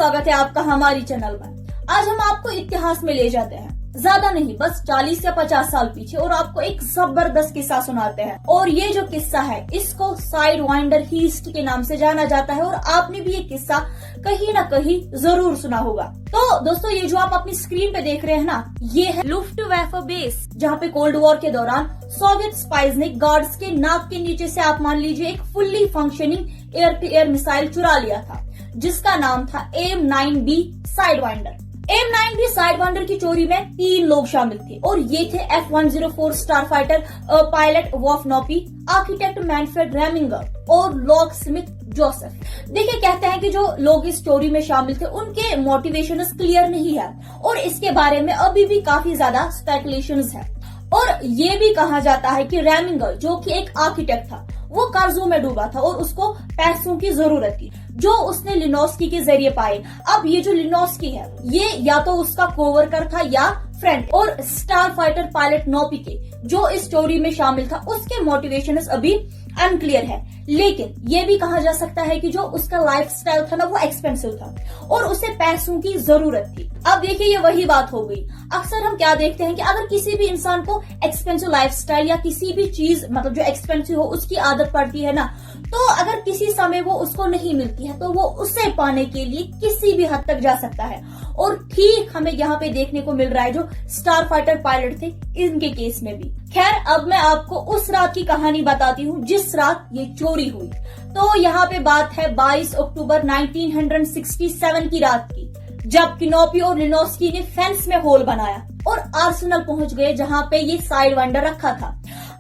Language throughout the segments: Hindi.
स्वागत है आपका हमारी चैनल पर। आज हम आपको इतिहास में ले जाते हैं, ज्यादा नहीं बस 40 या 50 साल पीछे, और आपको एक जबरदस्त किस्सा सुनाते हैं। और ये जो किस्सा है इसको साइडवाइंडर हीस्ट के नाम से जाना जाता है, और आपने भी ये किस्सा कहीं ना कहीं जरूर सुना होगा। तो दोस्तों, ये जो आप अपनी स्क्रीन पे देख रहे हैं ना, ये है लुफ्टवैफे बेस, जहाँ पे कोल्ड वॉर के दौरान सोवियत स्पाइज ने गार्ड्स के नाक के नीचे से आप मान लीजिए एक fully functioning air to air missile चुरा लिया था, जिसका नाम था AIM-9B साइडवाइंडर। AIM-9B साइडवाइंडर की चोरी में 3 लोग शामिल थे, और ये थे F-104 स्टार फाइटर पायलट वॉफ नॉपी, आर्किटेक्ट मैनफ्रेड रेमिंगर और लॉक स्मिथ जोसेफ। देखिए, कहते हैं कि जो लोग इस चोरी में शामिल थे उनके मोटिवेशन क्लियर नहीं है, और इसके बारे में अभी भी काफी ज्यादा स्पेकुलेशंस है। और ये भी कहा जाता है कि रेमिंगर, जो कि एक आर्किटेक्ट था, वो कर्जों में डूबा था और उसको पैसों की जरूरत थी, जो उसने लिनोस्की के जरिए पाए। अब ये जो लिनोस्की है, ये या तो उसका कोवर्कर था या फ्रेंड। और स्टार फाइटर पायलट नॉपी के, जो इस चोरी में शामिल था, उसके मोटिवेशन अभी अनक्लियर है। लेकिन ये भी कहा जा सकता है कि जो उसका लाइफस्टाइल था ना, वो एक्सपेंसिव था और उसे पैसों की जरूरत थी। अब देखिए, ये वही बात हो गई। अक्सर हम क्या देखते हैं कि अगर किसी भी इंसान को एक्सपेंसिव लाइफस्टाइल या किसी भी चीज मतलब जो एक्सपेंसिव हो उसकी आदत पड़ती है ना, तो अगर किसी समय वो उसको नहीं मिलती है तो वो उसे पाने के लिए किसी भी हद तक जा सकता है। और ठीक हमें यहाँ पे देखने को मिल रहा है जो स्टार फाइटर पायलट थे, इनके केस में भी। खैर, अब मैं आपको उस रात की कहानी बताती हूँ जिस रात ये चोरी हुई। तो यहाँ पे बात है 22 अक्टूबर 1967 की रात की, जब किनोपी और लिनोस्की ने फेंस में होल बनाया और आर्सेनल पहुंच गए, जहां पे ये साइडवाइंडर रखा था।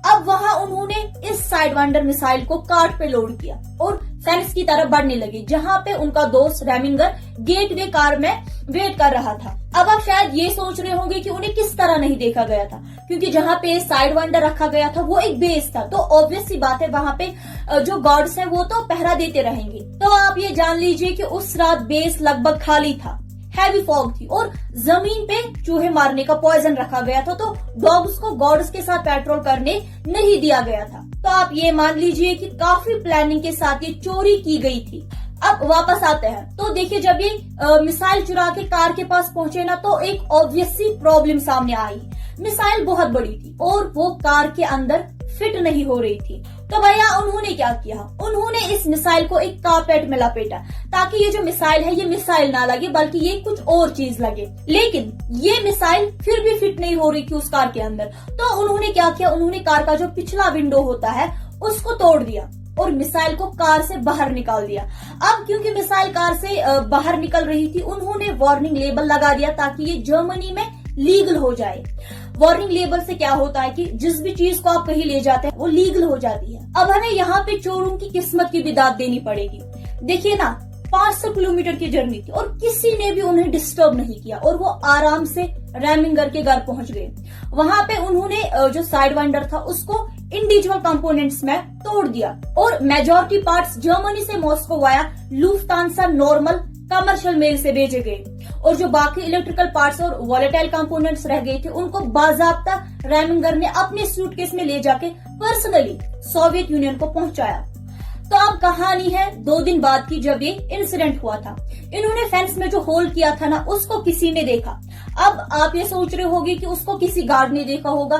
अब वहां उन्होंने इस साइडवाइंडर मिसाइल को कार्ट पे लोड किया और फेंस की तरफ बढ़ने लगे, जहां पे उनका दोस्त रेमिंगर गेटवे कार में वेट कर रहा था। अब आप शायद ये सोच रहे होंगे कि उन्हें किस तरह नहीं देखा गया था, क्योंकि जहां पे साइडवाइंडर रखा गया था वो एक बेस था, तो ऑब्वियस सी बात है वहां पे जो गार्ड्स हैं वो तो पहरा देते रहेंगे। तो आप ये जान लीजिए कि उस रात बेस लगभग खाली था, हैवी फॉग थी और जमीन पे चूहे मारने का पॉइजन रखा गया था, तो डॉग्स को गार्ड्स के साथ पेट्रोल करने नहीं दिया गया था। तो आप ये मान लीजिए कि काफी प्लानिंग के साथ ये चोरी की गई थी। अब वापस आते हैं, तो देखिए, जब ये मिसाइल चुरा के कार के पास पहुंचे ना, तो एक ऑब्वियस सी प्रॉब्लम सामने आई। मिसाइल बहुत बड़ी थी और वो कार के अंदर फिट नहीं हो रही थी। तो भैया उन्होंने क्या किया, उन्होंने इस मिसाइल को एक कारपेट में लपेटा, ताकि ये जो मिसाइल है ये मिसाइल ना लगे बल्कि ये कुछ और चीज लगे। लेकिन ये मिसाइल फिर भी फिट नहीं हो रही थी उस कार के अंदर। तो उन्होंने क्या किया, उन्होंने कार का जो पिछला विंडो होता है उसको तोड़ दिया और मिसाइल को कार से बाहर निकाल दिया। अब क्योंकि मिसाइल कार से बाहर निकल रही थी, उन्होंने वार्निंग लेबल लगा दिया ताकि ये जर्मनी में लीगल हो जाए। वार्निंग लेबल से क्या होता है कि जिस भी चीज को आप कहीं ले जाते हैं वो लीगल हो जाती है। अब हमें यहाँ पे चोरों की किस्मत की भी दाद देनी पड़ेगी। देखिए ना, 500 किलोमीटर की जर्नी थी और किसी ने भी उन्हें डिस्टर्ब नहीं किया, और वो आराम से रेमिंगर के घर पहुंच गए। वहां पे उन्होंने जो साइडवाइंडर था उसको इंडिविजुअल कंपोनेंट्स में तोड़ दिया, और मेजॉरिटी पार्ट्स जर्मनी से Moscow via Lufthansa normal commercial mail से भेजे गए, और जो बाकी इलेक्ट्रिकल पार्ट्स और वॉलेटाइल कंपोनेंट्स रह गए थे उनको बाजाब्ता रेमिंगर ने अपने सूटकेस में ले जाके पर्सनली सोवियत यूनियन को पहुंचाया। तो अब कहानी है 2 दिन बाद की, जब ये इंसिडेंट हुआ था। इन्होंने फेंस में जो होल किया था ना, उसको किसी ने देखा। अब आप ये सोच रहे होंगे कि उसको किसी गार्ड ने देखा होगा।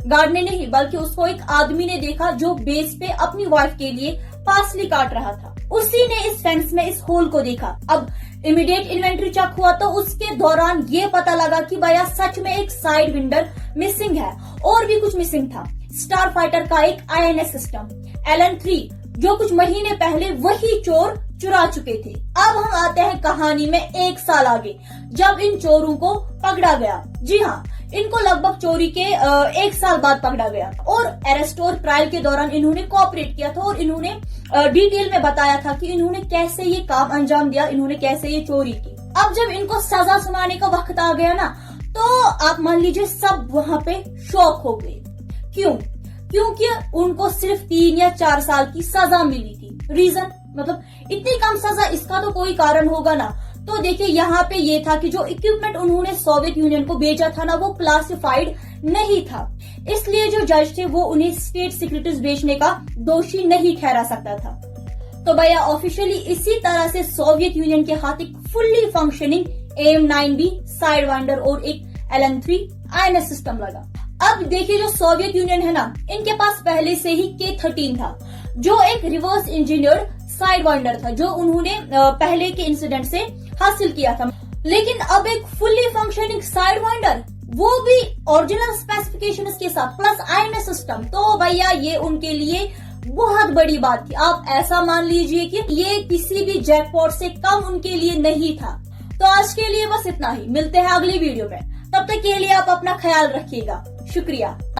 गार्ड ने नहीं, बल्कि उसको एक आदमी ने देखा जो बेस पे अपनी वाइफ के लिए पार्सली काट रहा था। उसी ने इस फेंस में इस होल को देखा। अब इमीडिएट इन्वेंट्री चेक हुआ तो उसके दौरान ये पता लगा कि भैया सच में एक साइड विंडर मिसिंग है, और भी कुछ मिसिंग था। स्टार फाइटर का एक INS सिस्टम LN-3, जो कुछ महीने पहले वही चोर चुरा चुके थे। अब हम आते हैं कहानी में 1 साल आगे, जब इन चोरों को पकड़ा गया। जी हाँ, इनको लगभग चोरी के 1 साल बाद पकड़ा गया, और अरेस्ट और ट्रायल के दौरान इन्होंने कोऑपरेट किया था, और इन्होंने डिटेल में बताया था कि इन्होंने कैसे ये काम अंजाम दिया, इन्होंने कैसे ये चोरी की। अब जब इनको सजा सुनाने का वक्त आ गया ना, तो आप मान लीजिए सब वहां पे शॉक हो गए। क्यों? क्योंकि उनको सिर्फ 3 या 4 साल की सजा मिली थी। रीजन मतलब इतनी कम सजा, इसका तो कोई कारण होगा ना। तो देखिए, यहाँ पे ये था कि जो इक्विपमेंट उन्होंने सोवियत यूनियन को भेजा था ना, वो क्लासिफाइड नहीं था, इसलिए जो जज थे वो उन्हें स्टेट सिक्रेटरीज बेचने का दोषी नहीं ठहरा सकता था। तो भैया ऑफिशियली इसी तरह से सोवियत यूनियन के हाथ एक फुल्ली फंक्शनिंग AIM-9B साइडवाइंडर और एक LM-3 INS सिस्टम लगा। अब देखिए जो सोवियत यूनियन है ना, इनके पास पहले से ही K-13 था, जो एक रिवर्स इंजीनियर्ड साइडवाइंडर था, जो उन्होंने पहले के इंसिडेंट से हासिल किया था। लेकिन अब एक फुल्ली फंक्शनिंग साइडवाइंडर, वो भी ओरिजिनल स्पेसिफिकेशंस के साथ प्लस INS सिस्टम, तो भैया ये उनके लिए बहुत बड़ी बात थी। आप ऐसा मान लीजिए कि ये किसी भी जैकपॉट से कम उनके लिए नहीं था। तो आज के लिए बस इतना ही, मिलते हैं अगली वीडियो में। तब तक के लिए आप अपना ख्याल रखिएगा। शुक्रिया।